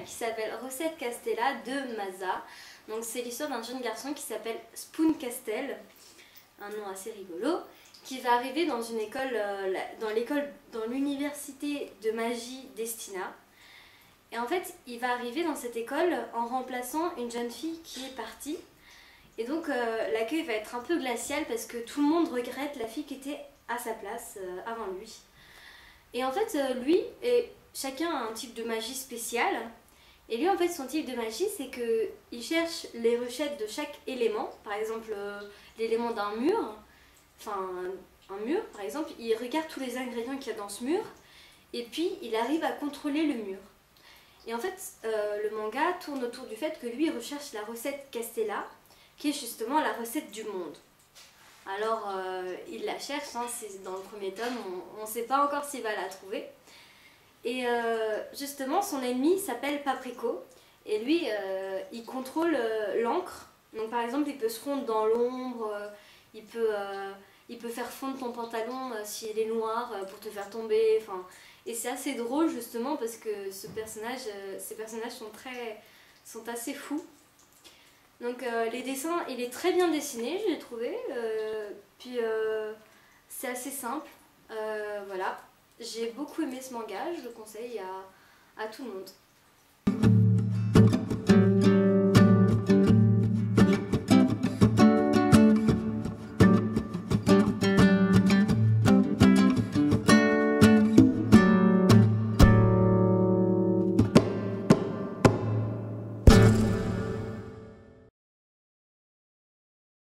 qui s'appelle Recette Castella de Masa. Donc c'est l'histoire d'un jeune garçon qui s'appelle Spoon Castel, un nom assez rigolo, qui va arriver dans une école, dans l'université de magie Destina. Et en fait, il va arriver dans cette école en remplaçant une jeune fille qui est partie. Et donc l'accueil va être un peu glacial parce que tout le monde regrette la fille qui était à sa place avant lui. Et en fait, chacun a un type de magie spécial. Et lui, en fait, son type de magie, c'est qu'il cherche les recettes de chaque élément. Par exemple, l'élément d'un mur. Enfin, un mur, par exemple, il regarde tous les ingrédients qu'il y a dans ce mur. Et puis, il arrive à contrôler le mur. Et en fait, le manga tourne autour du fait que lui, il recherche la recette Castella, qui est justement la recette du monde. Alors, il la cherche, hein, c'est dans le premier tome, on ne sait pas encore s'il va la trouver. Et justement, son ennemi s'appelle Papriko, et lui, il contrôle l'encre. Donc par exemple, il peut se fondre dans l'ombre, il peut faire fondre ton pantalon s'il est noir pour te faire tomber. Enfin, et c'est assez drôle justement parce que ces personnages sont assez fous. Donc les dessins, il est très bien dessiné, je l'ai trouvé. Puis c'est assez simple. Voilà. J'ai beaucoup aimé ce manga, je le conseille à tout le monde.